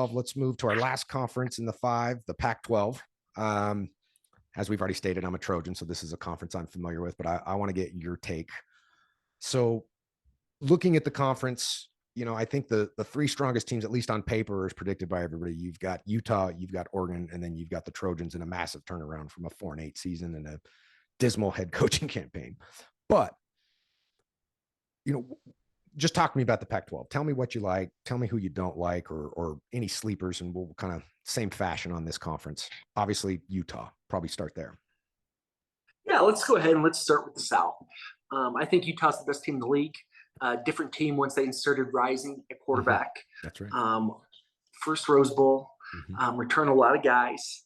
Pac-12. Let's move to our last conference in the five, the Pac-12. As we've already stated, I'm a Trojan, so this is a conference I'm familiar with, but I want to get your take. So looking at the conference, I think the three strongest teams, at least on paper, is predicted by everybody. You've got Utah, you've got Oregon, and then you've got the Trojans in a massive turnaround from a 4-8 season and a dismal head coaching campaign. But, just talk to me about the Pac-12. Tell me what you like. Tell me who you don't like, or any sleepers, and we'll kind of same fashion on this conference. Obviously, Utah. Probably start there. Yeah, let's go ahead and let's start with the South. I think Utah's the best team in the league. Different team once they inserted Rising at quarterback. Mm-hmm. That's right. First Rose Bowl. Return a lot of guys.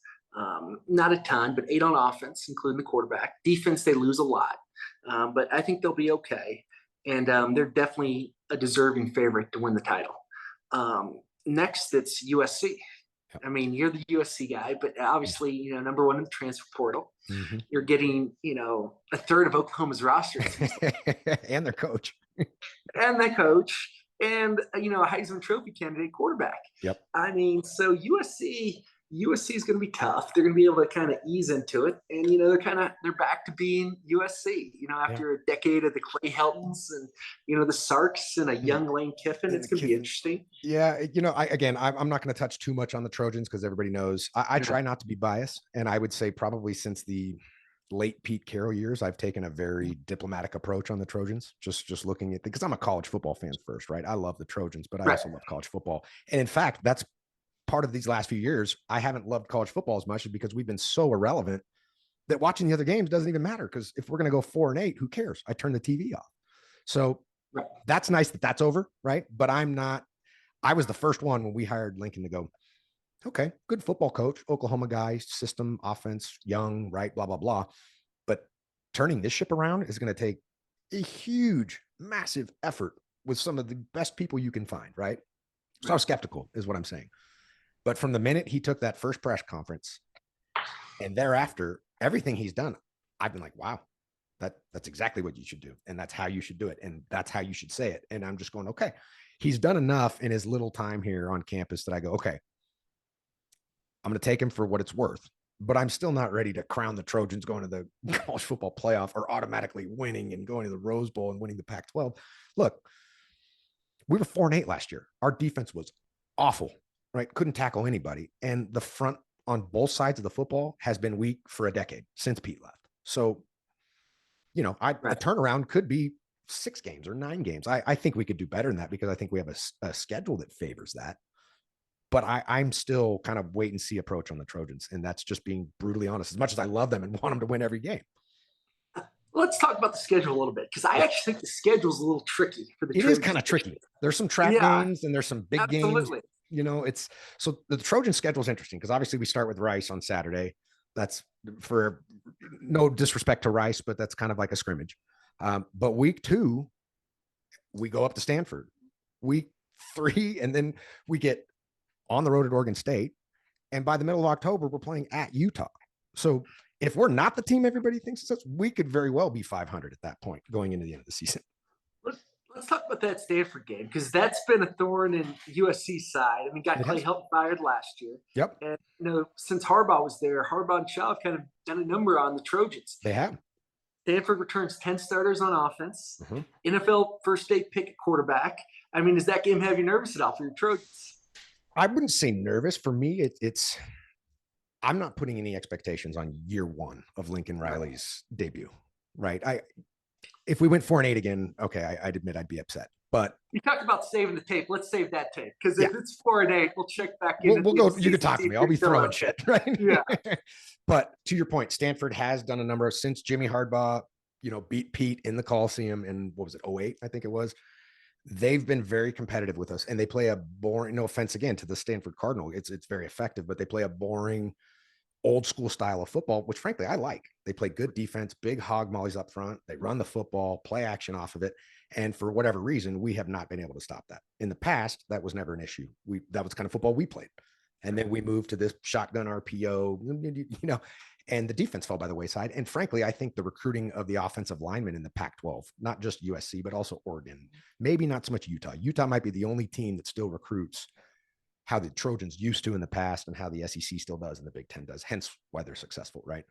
Not a ton, but 8 on offense, including the quarterback. Defense, they lose a lot. But I think they'll be okay. And they're definitely a deserving favorite to win the title. Next, it's USC. Yep. I mean, you're the USC guy, but obviously, number one in the transfer portal. Mm-hmm. You're getting, a third of Oklahoma's roster. And their coach. And the coach. And, a Heisman Trophy candidate quarterback. Yep. I mean, so USC is going to be tough. They're going to be able to kind of ease into it. And, they're back to being USC, after a decade of the Clay Heltons and, the Sarks and a young Lane Kiffin. It's going to be interesting. Yeah. I'm not going to touch too much on the Trojans because everybody knows I try not to be biased. And I would say probably since the late Pete Carroll years, I've taken a very diplomatic approach on the Trojans, just looking at, because I'm a college football fan first, right? I love the Trojans, but I also love college football. And in fact, that's part of these last few years. I haven't loved college football as much because we've been so irrelevant that watching the other games doesn't even matter. Because if we're going to go 4-8, who cares? I turn the TV off. So that's nice that that's over, right? But I was the first one when we hired Lincoln to go, okay, good football coach, Oklahoma guy, system, offense, young, right, blah, blah, blah. But turning this ship around is going to take a huge, massive effort with some of the best people you can find, right? So I was skeptical is what I'm saying. But from the minute he took that first press conference and thereafter, everything he's done, I've been like, wow, that's exactly what you should do. And that's how you should do it. And that's how you should say it. And I'm just going, okay, he's done enough in his little time here on campus that I go, okay, I'm going to take him for what it's worth. But I'm still not ready to crown the Trojans going to the college football playoff or automatically winning and going to the Rose Bowl and winning the Pac-12. Look, we were 4-8 last year. Our defense was awful. Right? Couldn't tackle anybody. And the front on both sides of the football has been weak for a decade since Pete left. So, a turnaround could be 6 games or 9 games. I think we could do better than that because I think we have a schedule that favors that. But I'm still kind of wait and see approach on the Trojans. And that's just being brutally honest, as much as I love them and want them to win every game. Let's talk about the schedule a little bit because I actually think the schedule is a little tricky for the Trojans. It is kind of tricky. There's some trap games and there's some big games. It's so the Trojan schedule is interesting because obviously we start with Rice on Saturday. That's for no disrespect to Rice, but that's kind of like a scrimmage. But week 2, we go up to Stanford. Week 3, and then we get on the road at Oregon State. And by the middle of October, we're playing at Utah. So if we're not the team everybody thinks it's us, we could very well be 500 at that point going into the end of the season. Let's talk about that Stanford game because that's been a thorn in USC's side. I mean, Clay Helton fired last year. Yep. And since Harbaugh was there, Harbaugh and Shaw have kind of done a number on the Trojans. They have. Stanford returns 10 starters on offense. Mm-hmm. NFL first-day pick at quarterback. I mean, does that game have you nervous at all for your Trojans? I wouldn't say nervous. For me, it's I'm not putting any expectations on year 1 of Lincoln Riley's debut, right? If we went 4-8 again, okay, I'd admit I'd be upset. But you talked about saving the tape. Let's save that tape because if it's 4-8, we'll check back in. We'll go. You can talk to me. I'll be throwing shit, right? Yeah. But to your point, Stanford has done a number since Jimmy Harbaugh, beat Pete in the Coliseum in what was it, 2008, I think it was. They've been very competitive with us, and they play a boring. No offense again to the Stanford Cardinal, it's very effective, but they play a boring, old school style of football, which frankly I like. They play good defense, big hog mollies up front. They run the football, play action off of it. And for whatever reason, we have not been able to stop that. In the past, that was never an issue. That was kind of football we played. And then we moved to this shotgun RPO, and the defense fell by the wayside. And frankly, I think the recruiting of the offensive linemen in the Pac-12, not just USC, but also Oregon, maybe not so much Utah. Utah might be the only team that still recruits how the Trojans used to in the past and how the SEC still does and the Big Ten does, hence why they're successful, right?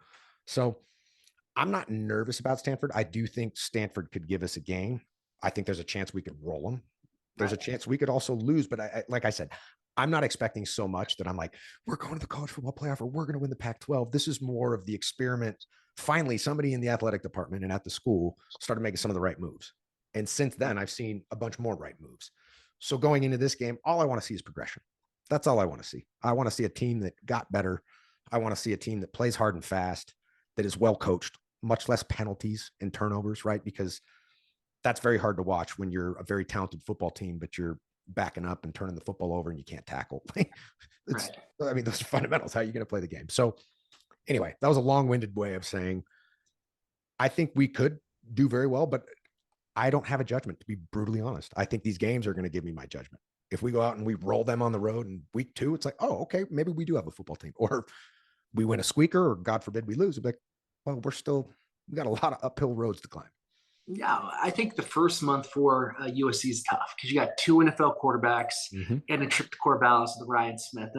So I'm not nervous about Stanford. I do think Stanford could give us a game. I think there's a chance we could roll them. There's a chance we could also lose, but like I said, I'm not expecting so much that I'm like, we're going to the college football playoff or we're going to win the Pac-12. This is more of the experiment. Finally, somebody in the athletic department and at the school started making some of the right moves. And since then, I've seen a bunch more right moves. So going into this game, all I want to see is progression. That's all I want to see. I want to see a team that got better. I want to see a team that plays hard and fast, that is well coached, much less penalties and turnovers, right? Because that's very hard to watch when you're a very talented football team, but you're backing up and turning the football over and you can't tackle. It's, I mean, those are fundamentals. How are you going to play the game? So anyway, that was a long-winded way of saying, I think we could do very well, but I don't have a judgment, to be brutally honest. I think these games are going to give me my judgment. If we go out and we roll them on the road in week 2, it's like, oh, okay, maybe we do have a football team. Or we win a squeaker, or God forbid we lose. It's like, well, we got a lot of uphill roads to climb. Yeah, I think the first month for USC is tough because you got 2 NFL quarterbacks and a trip to Corvallis with Ryan Smith.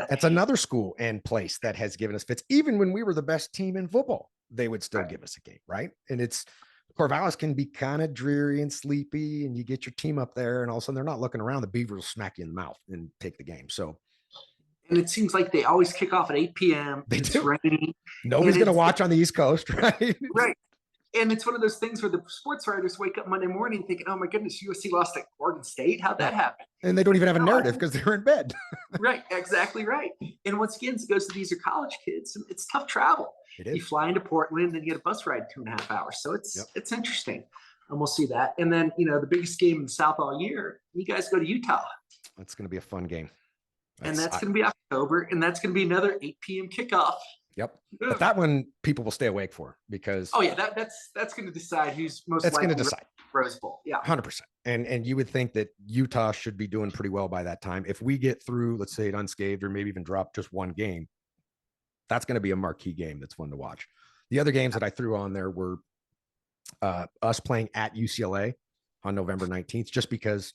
That's another school and place that has given us fits. Even when we were the best team in football, they would still give us a game, right? And it's Corvallis can be kind of dreary and sleepy, and you get your team up there, and all of a sudden they're not looking around. The Beavers will smack you in the mouth and take the game. So, and it seems like they always kick off at 8 p.m. They it's do. Raining. Nobody's going to watch on the East Coast, right? Right. And it's one of those things where the sports writers wake up Monday morning thinking, oh my goodness, USC lost to Oregon State. How'd that happen? And they don't even have a narrative because they're in bed. Right. Exactly right. And once again, it goes to these are college kids. It's tough travel. It is. You fly into Portland, then you get a bus ride 2.5 hours. So it's interesting. And we'll see that. And then, the biggest game in the South all year, you guys go to Utah. That's going to be a fun game. That's going to be October. And that's going to be another 8 p.m. kickoff. Yep. But that one people will stay awake for because that's going to decide who's most likely to decide Rose Bowl. Yeah. 100%. And you would think that Utah should be doing pretty well by that time. If we get through, let's say, it unscathed or maybe even drop just one game, that's going to be a marquee game that's fun to watch. The other games that I threw on there were us playing at UCLA on November 19th, just because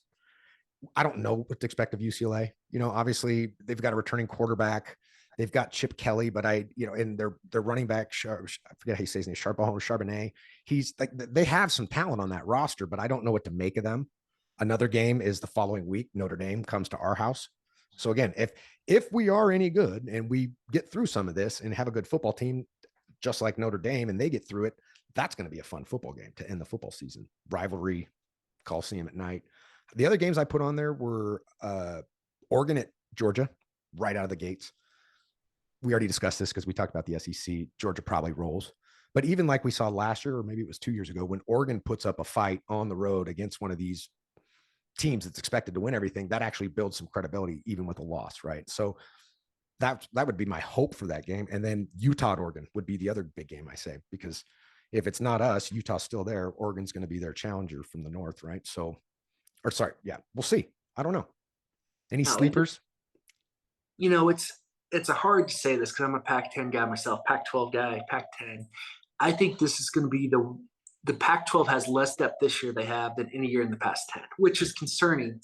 I don't know what to expect of UCLA. Obviously they've got a returning quarterback. They've got Chip Kelly, but and their running back, I forget how you say his name, Charbonnet. He's like, they have some talent on that roster, but I don't know what to make of them. Another game is the following week. Notre Dame comes to our house. So again, if we are any good and we get through some of this and have a good football team, just like Notre Dame, and they get through it, that's going to be a fun football game to end the football season. Rivalry, Coliseum at night. The other games I put on there were Oregon at Georgia, right out of the gates. We already discussed this because we talked about the SEC. Georgia probably rolls. But even like we saw last year, or maybe it was 2 years ago, when Oregon puts up a fight on the road against one of these teams that's expected to win everything, that actually builds some credibility, even with a loss, right? So that would be my hope for that game. And then Utah Oregon would be the other big game, I say, because if it's not us, Utah's still there. Oregon's going to be their challenger from the north, right? So, we'll see. I don't know. Any sleepers? It's a hard to say this because I'm a Pac-10 guy myself, Pac-12 guy, Pac-10. I think this is going to be the Pac-12 has less depth this year they have than any year in the past 10, which is concerning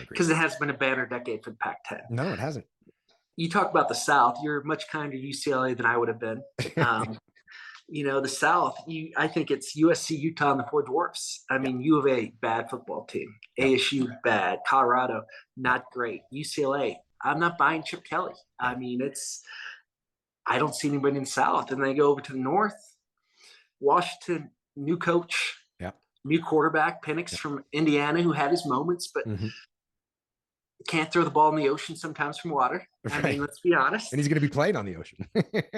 because it has been a banner decade for the Pac-10. No, it hasn't. You talk about the South. You're much kinder to UCLA than I would have been. The South, I think it's USC, Utah, and the Four Dwarfs. I mean, U of A, bad football team. ASU, bad. Colorado, not great. UCLA, I'm not buying Chip Kelly. I mean, I don't see anybody in the South. And they go over to the North. Washington, new coach, new quarterback, Penix from Indiana, who had his moments, but can't throw the ball in the ocean sometimes from water. I mean, let's be honest. And he's going to be playing on the ocean.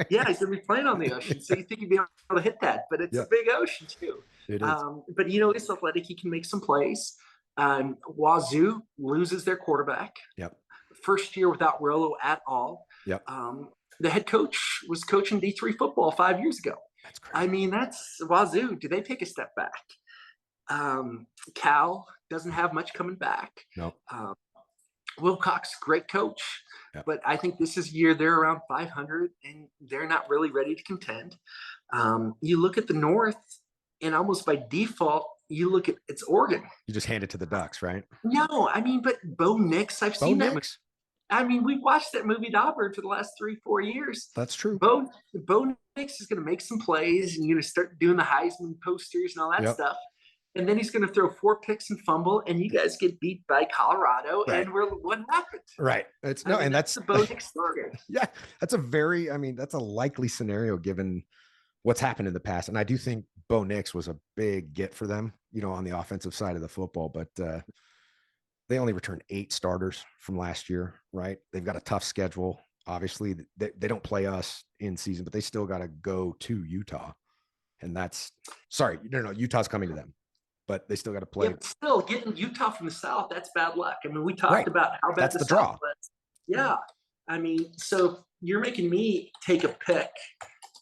Yeah, he's going to be playing on the ocean. So you think he'd be able to hit that, but it's a big ocean too. It is. But he's athletic. He can make some plays. Wazoo loses their quarterback. Yep. First year without Rolo at all. Yep. The head coach was coaching D3 football 5 years ago. That's crazy. I mean, that's Wazoo. Do they take a step back? Cal doesn't have much coming back. No. Wilcox, great coach, but I think this is a year they're around 500 and they're not really ready to contend. You look at the North, and almost by default, you look at it's Oregon. You just hand it to the Ducks, right? No, I mean, but Bo Nix, I've seen that. I mean, we watched that movie Auburn for the last 3, 4 years. That's true. Bo Nix is going to make some plays, and you're going to start doing the Heisman posters and all that Yep. stuff. And then he's going to throw 4 picks and fumble, and you guys get beat by Colorado. Right. And what happened? Right. It's no, and that's the Bo Nix story. Yeah, that's a likely scenario given what's happened in the past. And I do think Bo Nix was a big get for them, on the offensive side of the football, but they only returned 8 starters from last year, right? They've got a tough schedule. Obviously, they don't play us in season, but they still got to go to Utah. And Utah's coming to them, but they still got to play. Yeah, still getting Utah from the South, that's bad luck. I mean, we talked about how bad the draw South was. Yeah. I mean, so you're making me take a pick.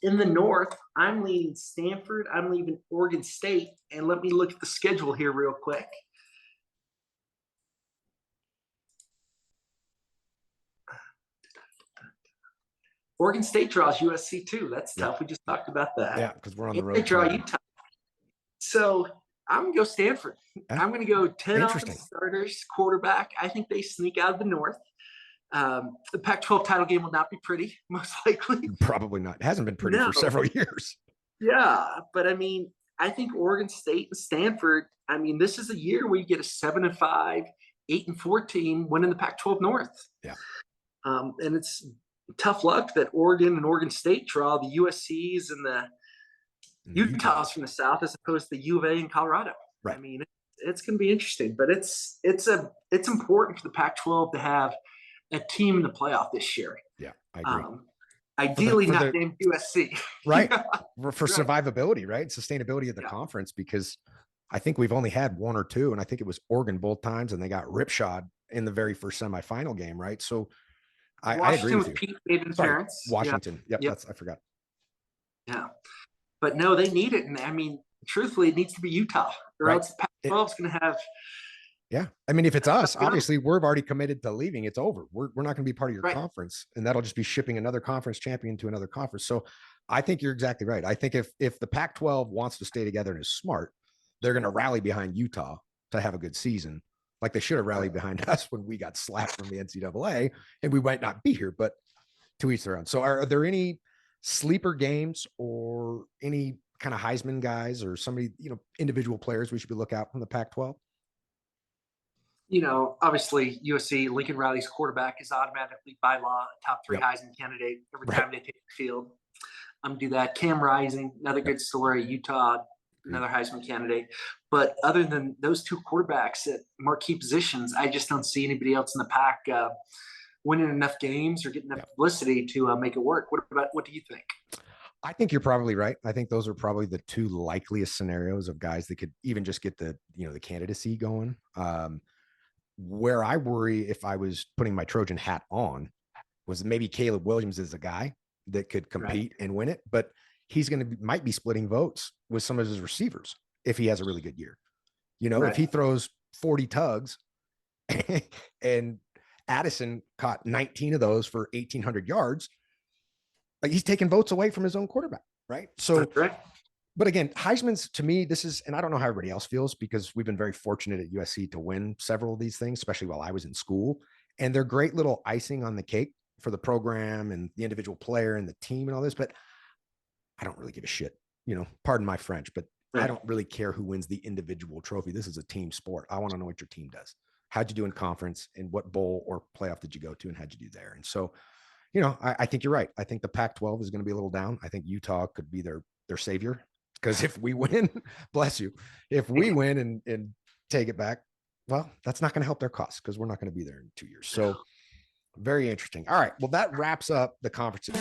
In the North, I'm leaning Stanford. I'm leaving Oregon State. And let me look at the schedule here real quick. Oregon State draws USC too. That's tough. Yeah. We just talked about that. Yeah, because we're on the road. They draw Utah. So I'm going to go Stanford. Yeah. I'm going to go 10 offensive starters, quarterback. I think they sneak out of the North. The Pac-12 title game will not be pretty, most likely. Probably not. It hasn't been pretty for several years. Yeah, but I mean, I think Oregon State and Stanford, I mean, this is a year where you get a 7-5, 8-4 team winning the Pac-12 North. Yeah. And it's tough luck that Oregon and Oregon State draw the USCs and the Utahs from the South as opposed to the U of A and Colorado. Right. I mean, it's going to be interesting, but it's important for the Pac-12 to have a team in the playoff this year. Yeah, I agree. Ideally not named USC. Right. For survivability, right? Sustainability of the conference, because I think we've only had 1 or 2, and I think it was Oregon both times, and they got ripshod in the very first semifinal game, right? So I agree with you. Pete Saban's parents. Washington. Yep. I forgot. Yeah. But no, they need it. And I mean, truthfully, it needs to be Utah, or else Pac-12 is going to have. Yeah. I mean, if it's us, obviously we're already committed to leaving. It's over. We're not going to be part of your conference, and that'll just be shipping another conference champion to another conference. So I think you're exactly right. I think if the Pac-12 wants to stay together and is smart, they're going to rally behind Utah to have a good season. Like they should have rallied behind us when we got slapped from the NCAA, and we might not be here, but to each their own. So are there any sleeper games or any kind of Heisman guys or somebody, individual players we should be looking out from the Pac-12? Obviously USC, Lincoln Riley's quarterback is automatically by law a top 3 Heisman candidate every time they take the field. Do that. Cam Rising, another good story. Utah, another Heisman candidate. But other than those 2 quarterbacks at marquee positions, I just don't see anybody else in the pack winning enough games or getting enough publicity to make it work. What do you think? I think you're probably right. I think those are probably the 2 likeliest scenarios of guys that could even just get the candidacy going. Where I worry if I was putting my Trojan hat on was maybe Caleb Williams is a guy that could compete and win it, but he's might be splitting votes with some of his receivers if he has a really good year. If he throws 40 tugs and Addison caught 19 of those for 1,800 yards, like he's taking votes away from his own quarterback, right? So, but again, Heisman's, to me, this is, and I don't know how everybody else feels, because we've been very fortunate at USC to win several of these things, especially while I was in school. And they're great little icing on the cake for the program and the individual player and the team and all this. But I don't really give a shit, pardon my French, but I don't really care who wins the individual trophy. This is a team sport. I want to know what your team does. How'd you do in conference, and what bowl or playoff did you go to, and how'd you do there? And so, I think you're right. I think the Pac-12 is going to be a little down. I think Utah could be their savior. Because if we win, bless you, if we win and take it back, well, that's not going to help their cause, because we're not going to be there in 2 years. So very interesting. All right. Well, that wraps up the conference.